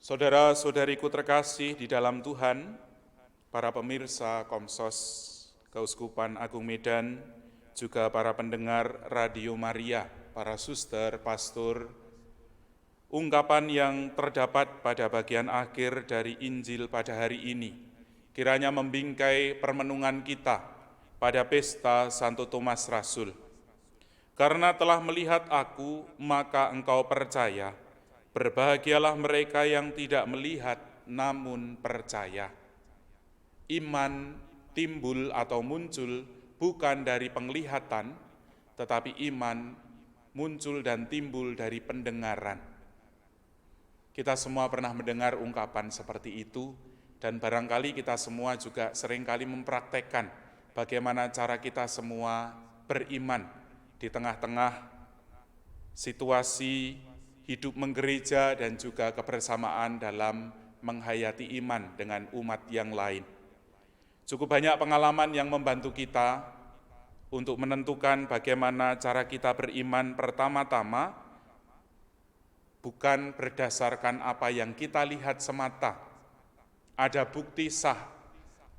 Saudara-saudariku terkasih di dalam Tuhan, para pemirsa Komsos Keuskupan Agung Medan, juga para pendengar Radio Maria, para suster, pastor, ungkapan yang terdapat pada bagian akhir dari Injil pada hari ini, kiranya membingkai permenungan kita pada pesta Santo Thomas Rasul. Karena telah melihat aku, maka engkau percaya. Berbahagialah mereka yang tidak melihat namun percaya. Iman timbul atau muncul bukan dari penglihatan, tetapi iman muncul dan timbul dari pendengaran. Kita semua pernah mendengar ungkapan seperti itu, dan barangkali kita semua juga seringkali mempraktekkan bagaimana cara kita semua beriman di tengah-tengah situasi hidup menggereja dan juga kebersamaan dalam menghayati iman dengan umat yang lain. Cukup banyak pengalaman yang membantu kita untuk menentukan bagaimana cara kita beriman. Pertama-tama, bukan berdasarkan apa yang kita lihat semata. Ada bukti sah,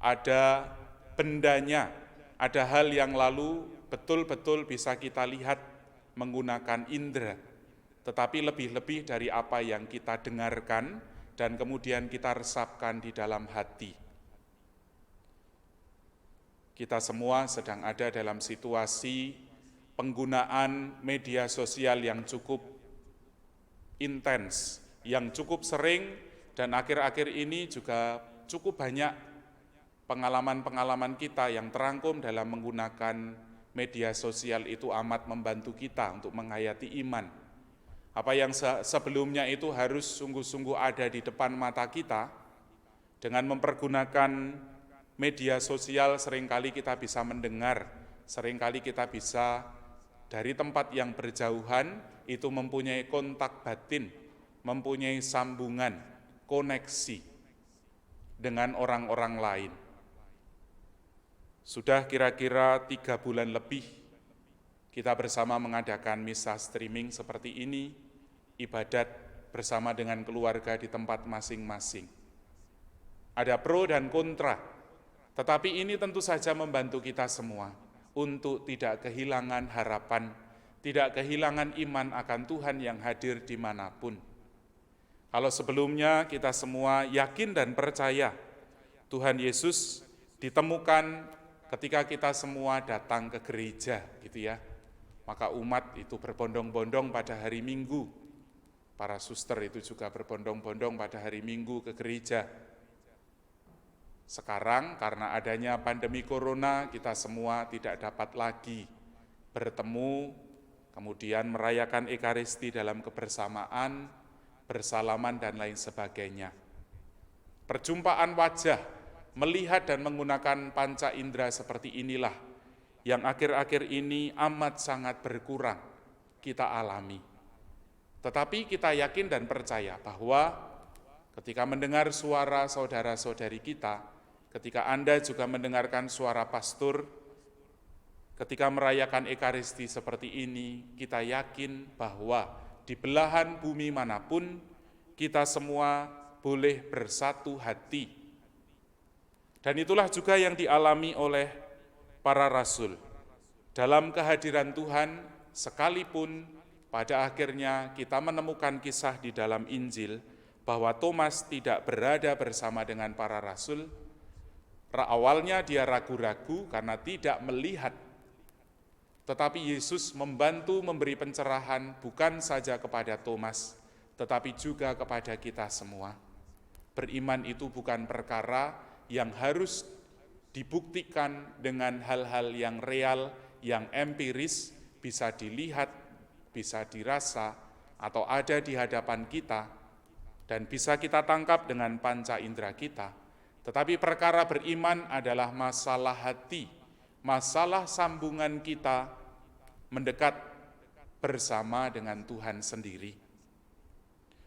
ada bendanya, ada hal yang lalu betul-betul bisa kita lihat menggunakan indera. Tetapi lebih-lebih dari apa yang kita dengarkan dan kemudian kita resapkan di dalam hati. Kita semua sedang ada dalam situasi penggunaan media sosial yang cukup intens, yang cukup sering, dan akhir-akhir ini juga cukup banyak pengalaman-pengalaman kita yang terangkum dalam menggunakan media sosial itu amat membantu kita untuk menghayati iman. Apa yang sebelumnya itu harus sungguh-sungguh ada di depan mata kita, dengan mempergunakan media sosial seringkali kita bisa mendengar, seringkali kita bisa dari tempat yang berjauhan itu mempunyai kontak batin, mempunyai sambungan, koneksi dengan orang-orang lain. Sudah kira-kira 3 bulan lebih kita bersama mengadakan misa streaming seperti ini, ibadat bersama dengan keluarga di tempat masing-masing. Ada pro dan kontra, tetapi ini tentu saja membantu kita semua untuk tidak kehilangan harapan, tidak kehilangan iman akan Tuhan yang hadir dimanapun. Kalau sebelumnya kita semua yakin dan percaya Tuhan Yesus ditemukan ketika kita semua datang ke gereja, gitu ya. Maka umat itu berbondong-bondong pada hari Minggu. Para suster itu juga berbondong-bondong pada hari Minggu ke gereja. Sekarang karena adanya pandemi corona, kita semua tidak dapat lagi bertemu, kemudian merayakan Ekaristi dalam kebersamaan, bersalaman dan lain sebagainya. Perjumpaan wajah, melihat dan menggunakan panca indera seperti inilah yang akhir-akhir ini amat sangat berkurang kita alami. Tetapi kita yakin dan percaya bahwa ketika mendengar suara saudara-saudari kita, ketika Anda juga mendengarkan suara pastor, ketika merayakan Ekaristi seperti ini, kita yakin bahwa di belahan bumi manapun, kita semua boleh bersatu hati. Dan itulah juga yang dialami oleh para rasul. Dalam kehadiran Tuhan, sekalipun pada akhirnya kita menemukan kisah di dalam Injil bahwa Thomas tidak berada bersama dengan para rasul. Awalnya dia ragu-ragu karena tidak melihat. Tetapi Yesus membantu memberi pencerahan bukan saja kepada Thomas, tetapi juga kepada kita semua. Beriman itu bukan perkara yang harus dibuktikan dengan hal-hal yang real, yang empiris, bisa dilihat, bisa dirasa, atau ada di hadapan kita, dan bisa kita tangkap dengan panca indera kita. Tetapi perkara beriman adalah masalah hati, masalah sambungan kita mendekat bersama dengan Tuhan sendiri.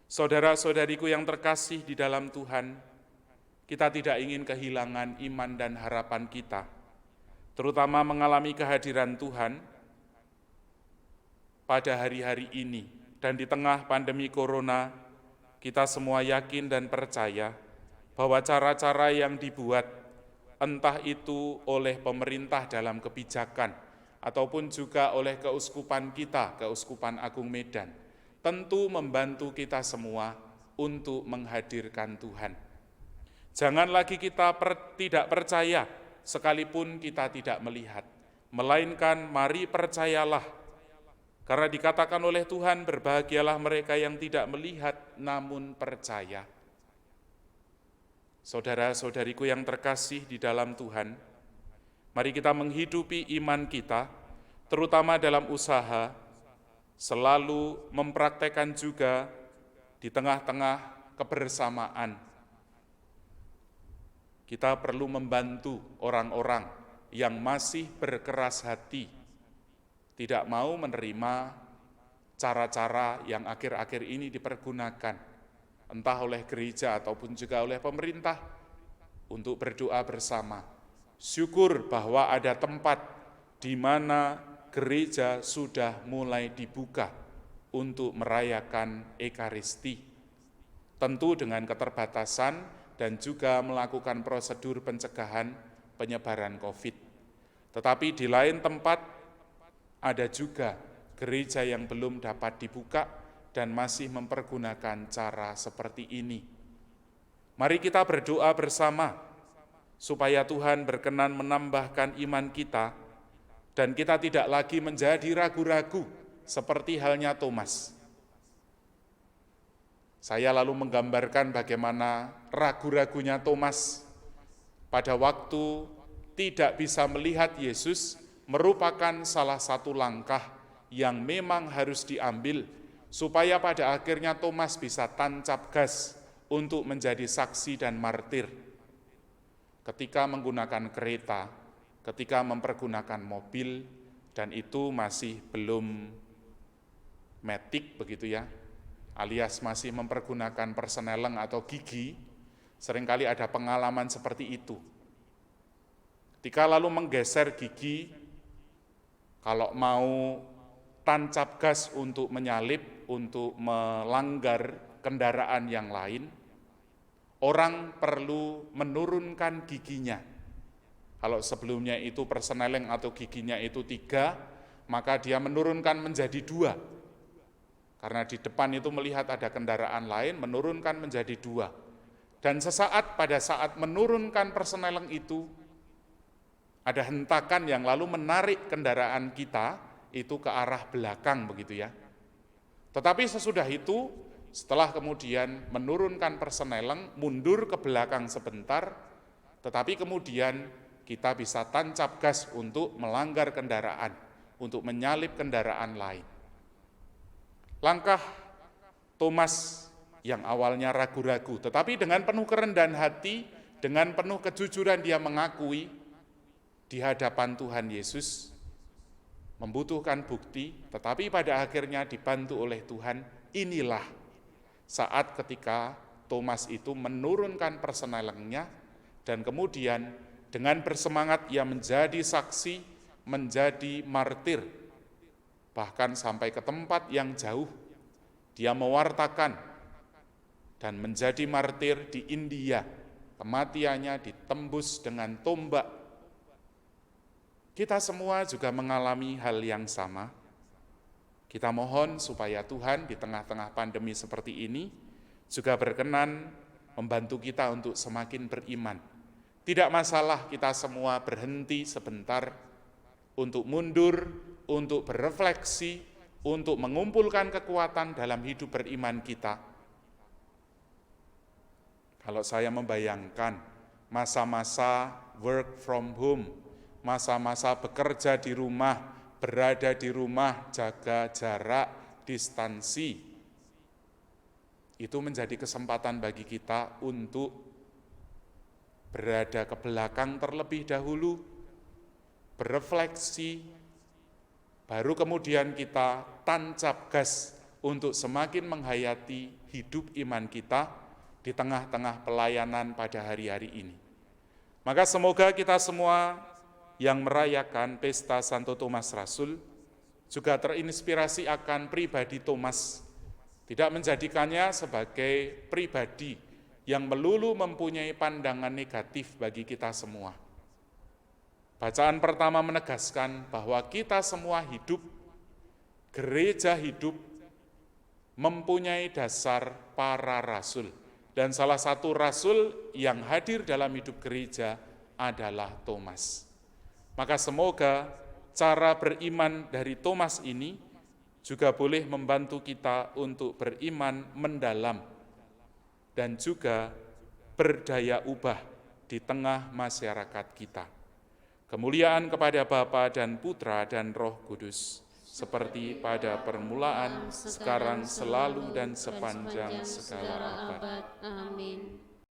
Saudara-saudariku yang terkasih di dalam Tuhan, kita tidak ingin kehilangan iman dan harapan kita, terutama mengalami kehadiran Tuhan pada hari-hari ini dan di tengah pandemi corona, kita semua yakin dan percaya bahwa cara-cara yang dibuat, entah itu oleh pemerintah dalam kebijakan, ataupun juga oleh keuskupan kita, Keuskupan Agung Medan, tentu membantu kita semua untuk menghadirkan Tuhan. Jangan lagi kita tidak percaya, sekalipun kita tidak melihat, melainkan mari percayalah, karena dikatakan oleh Tuhan, berbahagialah mereka yang tidak melihat namun percaya. Saudara-saudariku yang terkasih di dalam Tuhan, mari kita menghidupi iman kita, terutama dalam usaha, selalu mempraktekkan juga di tengah-tengah kebersamaan. Kita perlu membantu orang-orang yang masih berkeras hati, tidak mau menerima cara-cara yang akhir-akhir ini dipergunakan, entah oleh gereja ataupun juga oleh pemerintah, untuk berdoa bersama. Syukur bahwa ada tempat di mana gereja sudah mulai dibuka untuk merayakan Ekaristi, tentu dengan keterbatasan dan juga melakukan prosedur pencegahan penyebaran COVID. Tetapi di lain tempat, ada juga gereja yang belum dapat dibuka dan masih mempergunakan cara seperti ini. Mari kita berdoa bersama supaya Tuhan berkenan menambahkan iman kita dan kita tidak lagi menjadi ragu-ragu seperti halnya Thomas. Saya lalu menggambarkan bagaimana ragu-ragunya Thomas pada waktu tidak bisa melihat Yesus, merupakan salah satu langkah yang memang harus diambil supaya pada akhirnya Thomas bisa tancap gas untuk menjadi saksi dan martir. Ketika menggunakan kereta, ketika mempergunakan mobil, dan itu masih belum matic begitu ya, alias masih mempergunakan perseneleng atau gigi, seringkali ada pengalaman seperti itu. Ketika lalu menggeser gigi, kalau mau tancap gas untuk menyalip, untuk melanggar kendaraan yang lain, orang perlu menurunkan giginya. Kalau sebelumnya itu perseneleng atau giginya itu 3, maka dia menurunkan menjadi 2. Karena di depan itu melihat ada kendaraan lain, menurunkan menjadi 2. Dan pada saat menurunkan perseneleng itu, ada hentakan yang lalu menarik kendaraan kita itu ke arah belakang begitu ya. Tetapi sesudah itu, setelah kemudian menurunkan perseneleng, mundur ke belakang sebentar, tetapi kemudian kita bisa tancap gas untuk melanggar kendaraan, untuk menyalip kendaraan lain. Langkah Thomas yang awalnya ragu-ragu, tetapi dengan penuh kerendahan hati, dengan penuh kejujuran dia mengakui di hadapan Tuhan Yesus, membutuhkan bukti, tetapi pada akhirnya dibantu oleh Tuhan. Inilah saat ketika Thomas itu menurunkan persenelengnya, dan kemudian dengan bersemangat ia menjadi saksi, menjadi martir, bahkan sampai ke tempat yang jauh. Dia mewartakan dan menjadi martir di India, kematiannya ditembus dengan tombak. Kita semua juga mengalami hal yang sama. Kita mohon supaya Tuhan di tengah-tengah pandemi seperti ini juga berkenan membantu kita untuk semakin beriman. Tidak masalah kita semua berhenti sebentar untuk mundur, untuk berefleksi, untuk mengumpulkan kekuatan dalam hidup beriman kita. Kalau saya membayangkan masa-masa work from home, masa-masa bekerja di rumah, berada di rumah, jaga jarak, distansi, itu menjadi kesempatan bagi kita untuk berada ke belakang terlebih dahulu, berefleksi, baru kemudian kita tancap gas untuk semakin menghayati hidup iman kita di tengah-tengah pelayanan pada hari-hari ini. Maka semoga kita semua yang merayakan pesta Santo Thomas Rasul juga terinspirasi akan pribadi Thomas Tidak menjadikannya sebagai pribadi yang melulu mempunyai pandangan negatif bagi kita semua. Bacaan pertama menegaskan bahwa kita semua hidup, gereja hidup, mempunyai dasar para rasul. Dan salah satu rasul yang hadir dalam hidup gereja adalah Thomas. Maka semoga cara beriman dari Thomas ini juga boleh membantu kita untuk beriman mendalam dan juga berdaya ubah di tengah masyarakat kita. Kemuliaan kepada Bapa dan Putra dan Roh Kudus, seperti pada permulaan, sekarang, selalu, dan sepanjang segala abad. Amin.